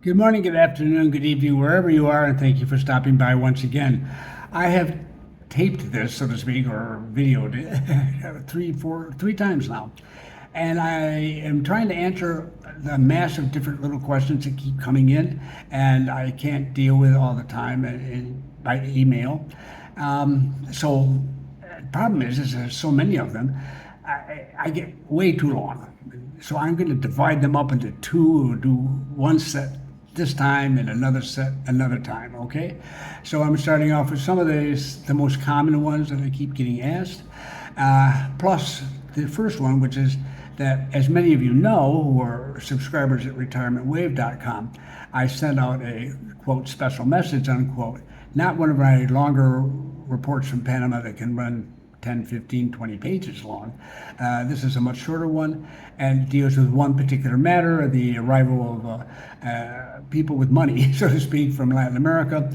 Good morning, good afternoon, good evening, wherever you are, and thank you for stopping by once again. I have taped this, so to speak, or videoed it three times now. And I am trying to answer the massive different little questions that keep coming in, and I can't deal with it all the time by email. So the problem is there's so many of them, I get way too long. So I'm going to divide them up into two, or do one set this time and another set another time, okay? So I'm starting off with some of the most common ones that I keep getting asked, plus the first one, which is that, as many of you know who are subscribers at retirementwave.com, I sent out a, quote, special message, unquote, not one of my longer reports from Panama that can run 10, 15, 20 pages long. This is a much shorter one and deals with one particular matter, the arrival of people with money, so to speak, from Latin America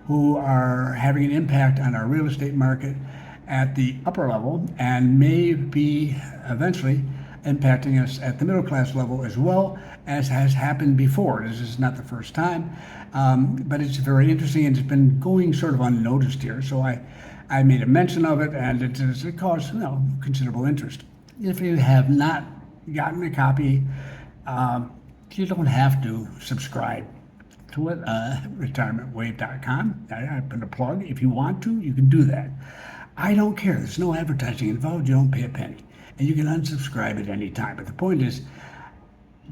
who are having an impact on our real estate market at the upper level and may be eventually impacting us at the middle class level as well, as has happened before. This is not the first time, but it's very interesting and it's been going sort of unnoticed here. So I made a mention of it, and it caused considerable interest. If you have not gotten a copy, you don't have to subscribe to it. Retirementwave.com. I put a plug. If you want to, you can do that. I don't care. There's no advertising involved. You don't pay a penny, and you can unsubscribe at any time. But the point is,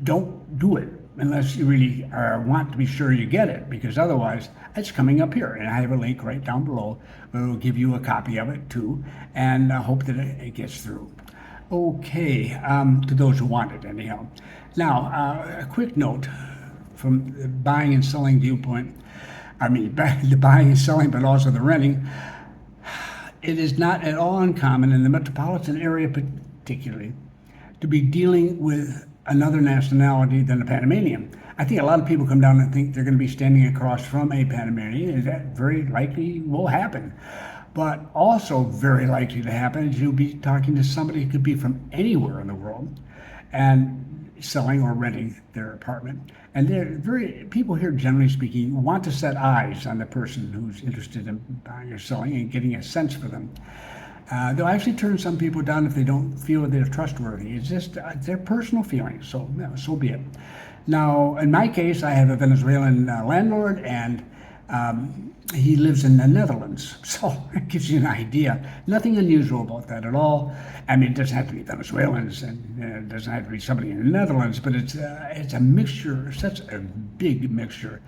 don't do it unless you really want to be sure you get it, because otherwise it's coming up here, and I have a link right down below where will give you a copy of it too, and I hope that it gets through. Okay, to those who want it anyhow. Now, a quick note from the buying and selling viewpoint. I mean, the buying and selling, but also the renting. It is not at all uncommon in the metropolitan area particularly to be dealing with another nationality than a Panamanian. I think a lot of people come down and think they're going to be standing across from a Panamanian, and that very likely will happen. But also very likely to happen is you'll be talking to somebody who could be from anywhere in the world and selling or renting their apartment. And people here, generally speaking, want to set eyes on the person who's interested in buying or selling and getting a sense for them. They'll actually turn some people down if they don't feel they're trustworthy. It's just their personal feelings, so be it. Now, in my case, I have a Venezuelan landlord, and he lives in the Netherlands, so it gives you an idea. Nothing unusual about that at all. I mean, it doesn't have to be Venezuelans, and it doesn't have to be somebody in the Netherlands, but it's a mixture, such a big mixture,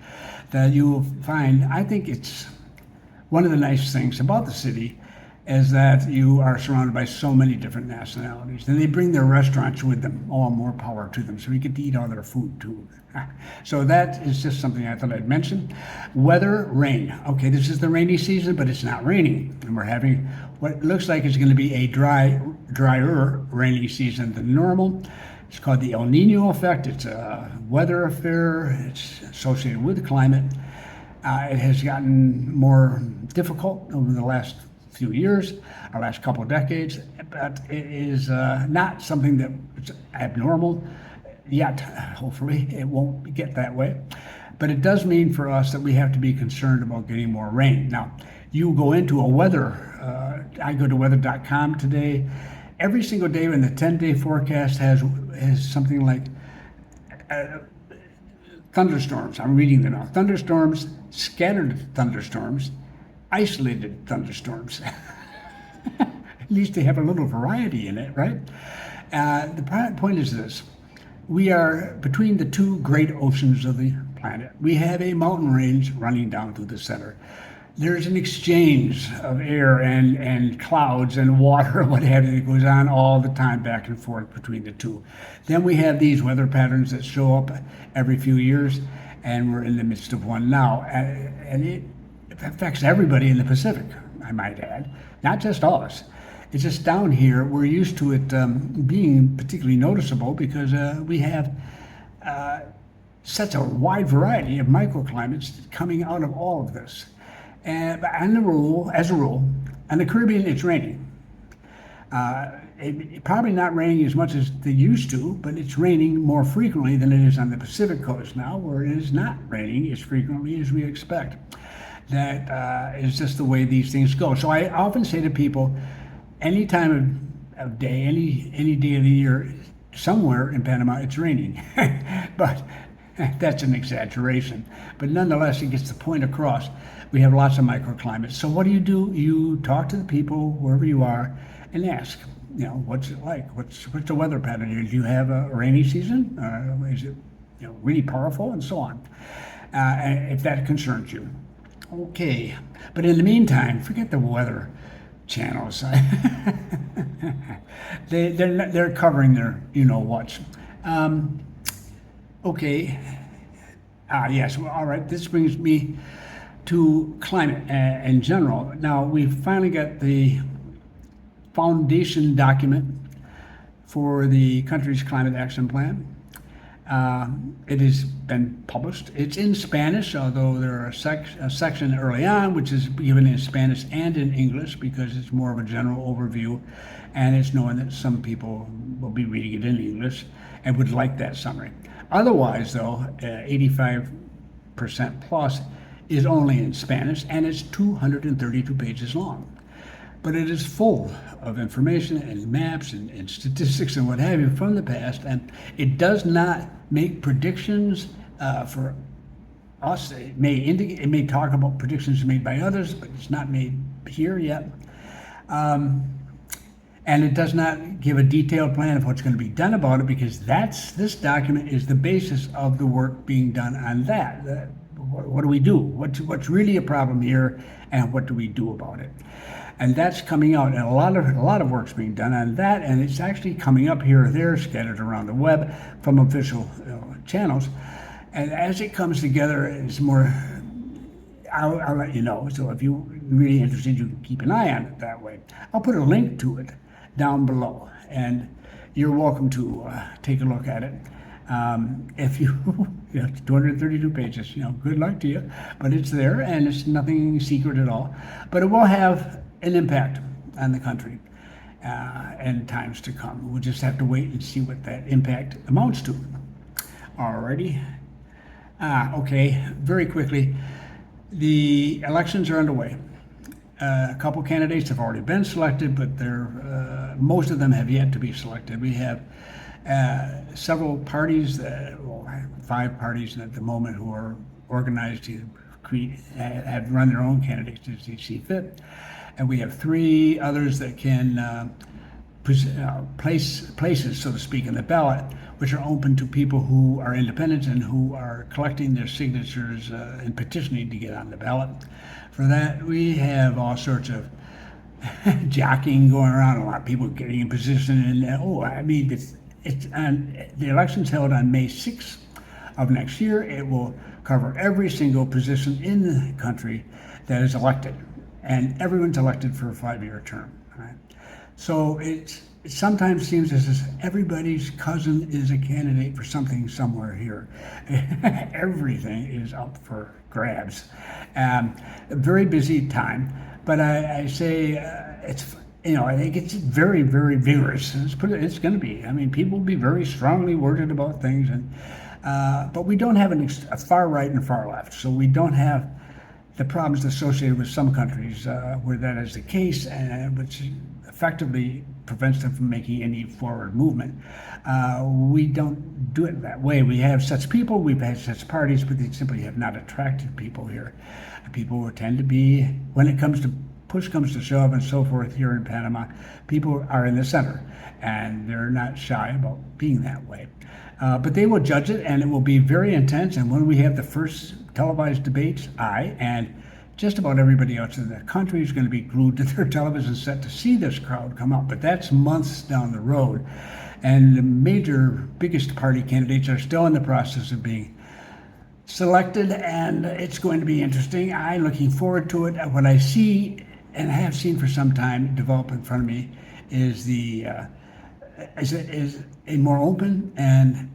that you will find. I think it's one of the nice things about the city is that you are surrounded by so many different nationalities. And they bring their restaurants with them, all more power to them. So we get to eat all their food too. So that is just something I thought I'd mention. Weather, rain. Okay, this is the rainy season, but it's not raining. And we're having what looks like is going to be a drier rainy season than normal. It's called the El Nino effect. It's a weather affair. It's associated with the climate. It has gotten more difficult over the last few years, our last couple of decades, but it is not something that's abnormal yet. Hopefully it won't get that way, but it does mean for us that we have to be concerned about getting more rain. Now, you go into a weather, I go to weather.com today. Every single day in the 10-day forecast has something like thunderstorms. I'm reading them now. Thunderstorms, scattered thunderstorms, isolated thunderstorms. At least they have a little variety in it, right? The point is this. We are between the two great oceans of the planet. We have a mountain range running down through the center. There's an exchange of air and clouds and water and what have you that goes on all the time back and forth between the two. Then we have these weather patterns that show up every few years, and we're in the midst of one now. And it affects everybody in the Pacific, I might add, not just us. It's just down here, we're used to it being particularly noticeable because we have such a wide variety of microclimates coming out of all of this. And as a rule, in the Caribbean, it's raining. probably not raining as much as they used to, but it's raining more frequently than it is on the Pacific coast now, where it is not raining as frequently as we expect. That is just the way these things go. So I often say to people, any time of day, any day of the year, somewhere in Panama it's raining. But that's an exaggeration. But nonetheless, it gets the point across. We have lots of microclimates. So what do? You talk to the people wherever you are and ask, what's it like? What's the weather pattern here? Do you have a rainy season? Is it really powerful? And so on, if that concerns you. Okay, but in the meantime, forget the weather channels. They're covering their whats. Okay. Yes. Well, all right. This brings me to climate in general. Now we've finally got the foundation document for the country's climate action plan. It has been published. It's in Spanish, although there are a section early on which is given in Spanish and in English because it's more of a general overview, and it's knowing that some people will be reading it in English and would like that summary. Otherwise, though, 85% plus is only in Spanish, and it's 232 pages long. But it is full of information and maps and statistics and what have you from the past, and it does not make predictions for us. It may talk about predictions made by others, but it's not made here yet. And it does not give a detailed plan of what's going to be done about it, because this document is the basis of the work being done on that. What do we do? What's really a problem here, and what do we do about it? And that's coming out, and a lot of work's being done on that, and it's actually coming up here or there, scattered around the web from official channels. And as it comes together, it's more. I'll let you know. So if you're really interested, you can keep an eye on it that way. I'll put a link to it down below, and you're welcome to take a look at it. If you, 232 pages, good luck to you, but it's there, and it's nothing secret at all. But it will have an impact on the country in times to come. We'll just have to wait and see what that impact amounts to. Alrighty. Okay, very quickly, the elections are underway. A couple candidates have already been selected, but most of them have yet to be selected. We have several parties, 5 parties at the moment, who are organized to have run their own candidates as they see fit. And we have 3 others that can place places, so to speak, in the ballot, which are open to people who are independents and who are collecting their signatures and petitioning to get on the ballot. For that, we have all sorts of jockeying going around, a lot of people getting in position. And the election's held on May 6th of next year. It will cover every single position in the country that is elected, and everyone's elected for a 5-year term. Right? So it sometimes seems as if everybody's cousin is a candidate for something somewhere here. Everything is up for grabs. A very busy time, but I say I think it's very, very vigorous. It's going to be. I mean, people will be very strongly worded about things, but we don't have a far right and far left, so we don't have the problems associated with some countries where that is the case, which effectively prevents them from making any forward movement. We don't do it that way. We have such people, we've had such parties, but they simply have not attracted people here. People who tend to be, when it comes to push comes to shove and so forth here in Panama, people are in the center, and they're not shy about being that way. But they will judge it, and it will be very intense. And when we have the first televised debates, I and just about everybody else in the country is going to be glued to their television set to see this crowd come up. But that's months down the road. And the biggest party candidates are still in the process of being selected, and it's going to be interesting. I'm looking forward to it. What I see, and have seen for some time, develop in front of me is is a more open and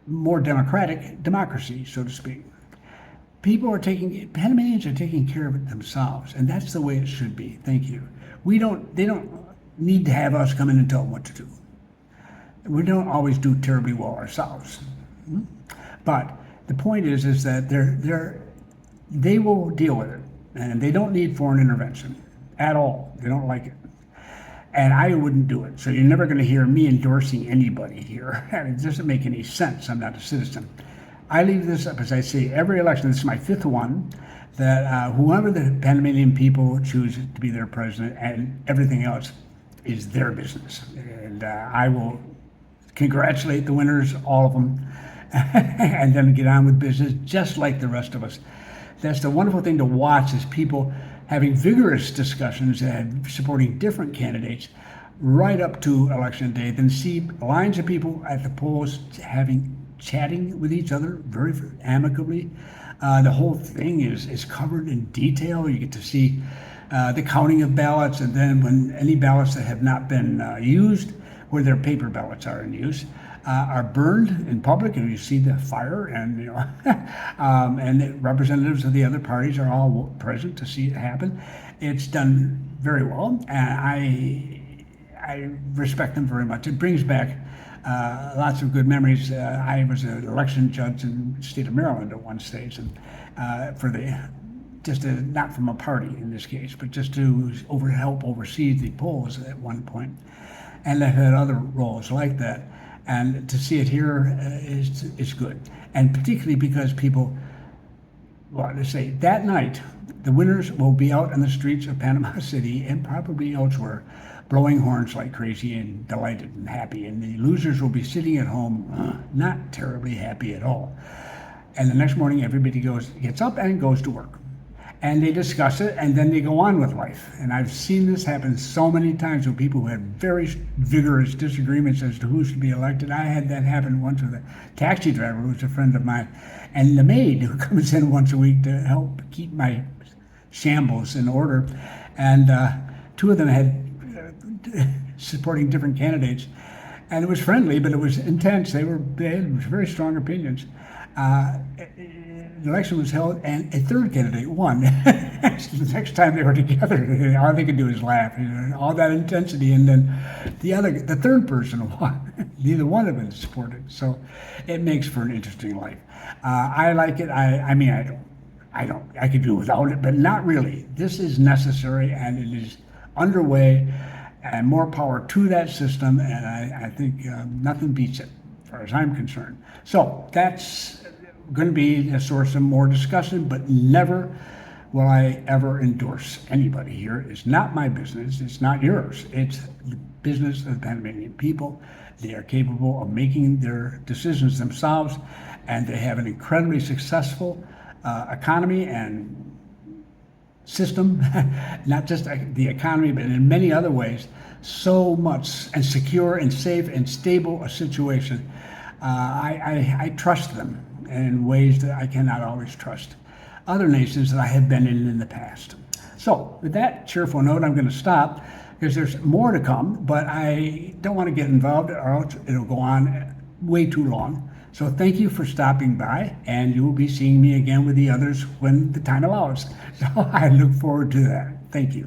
more democracy, so to speak. Panamanians are taking care of it themselves, and that's the way it should be. Thank you. They don't need to have us come in and tell them what to do. We don't always do terribly well ourselves. But the point is that they will deal with it, and they don't need foreign intervention at all. They don't like it. And I wouldn't do it. So you're never going to hear me endorsing anybody here. It doesn't make any sense. I'm not a citizen. I leave this up, as I say, every election. This is my fifth one, that whoever the Panamanian people choose to be their president and everything else is their business. And I will congratulate the winners, all of them, and then get on with business just like the rest of us. That's the wonderful thing to watch, is people having vigorous discussions and supporting different candidates right up to election day, then see lines of people at the polls chatting with each other very amicably. The whole thing is covered in detail. You get to see the counting of ballots, and then when any ballots that have not been used, where their paper ballots are in use, are burned in public, and you see the fire, and and the representatives of the other parties are all present to see it happen. It's done very well, and I respect them very much. It brings back lots of good memories. I was an election judge in the state of Maryland at one stage, and not from a party in this case, but just to help oversee the polls at one point, and I've had other roles like that. And to see it here is good, and particularly because people, well, to say that night, the winners will be out in the streets of Panama City and probably elsewhere, blowing horns like crazy and delighted and happy, and the losers will be sitting at home, not terribly happy at all. And the next morning, everybody gets up and goes to work. And they discuss it, and then they go on with life. And I've seen this happen so many times with people who had very vigorous disagreements as to who should be elected. I had that happen once with a taxi driver who was a friend of mine, and the maid who comes in once a week to help keep my shambles in order. And two of them had supporting different candidates. And it was friendly, but it was intense. They had very strong opinions. The election was held, and a third candidate won. The next time they were together, all they could do is laugh. All that intensity, and then the third person won. Neither one of them supported. So it makes for an interesting life. I like it. I could do without it, but not really. This is necessary, and it is underway, and more power to that system. And I think nothing beats it, as far as I'm concerned. So that's going to be a source of more discussion, but never will I ever endorse anybody here. It's not my business. It's not yours. It's the business of the Panamanian people. They are capable of making their decisions themselves, and they have an incredibly successful economy and system, not just the economy, but in many other ways, so much and secure and safe and stable a situation. I trust them in ways that I cannot always trust other nations that I have been in the past. So with that cheerful note, I'm going to stop because there's more to come, but I don't want to get involved or else it'll go on way too long. So thank you for stopping by, and you will be seeing me again with the others when the time allows. So I look forward to that. Thank you.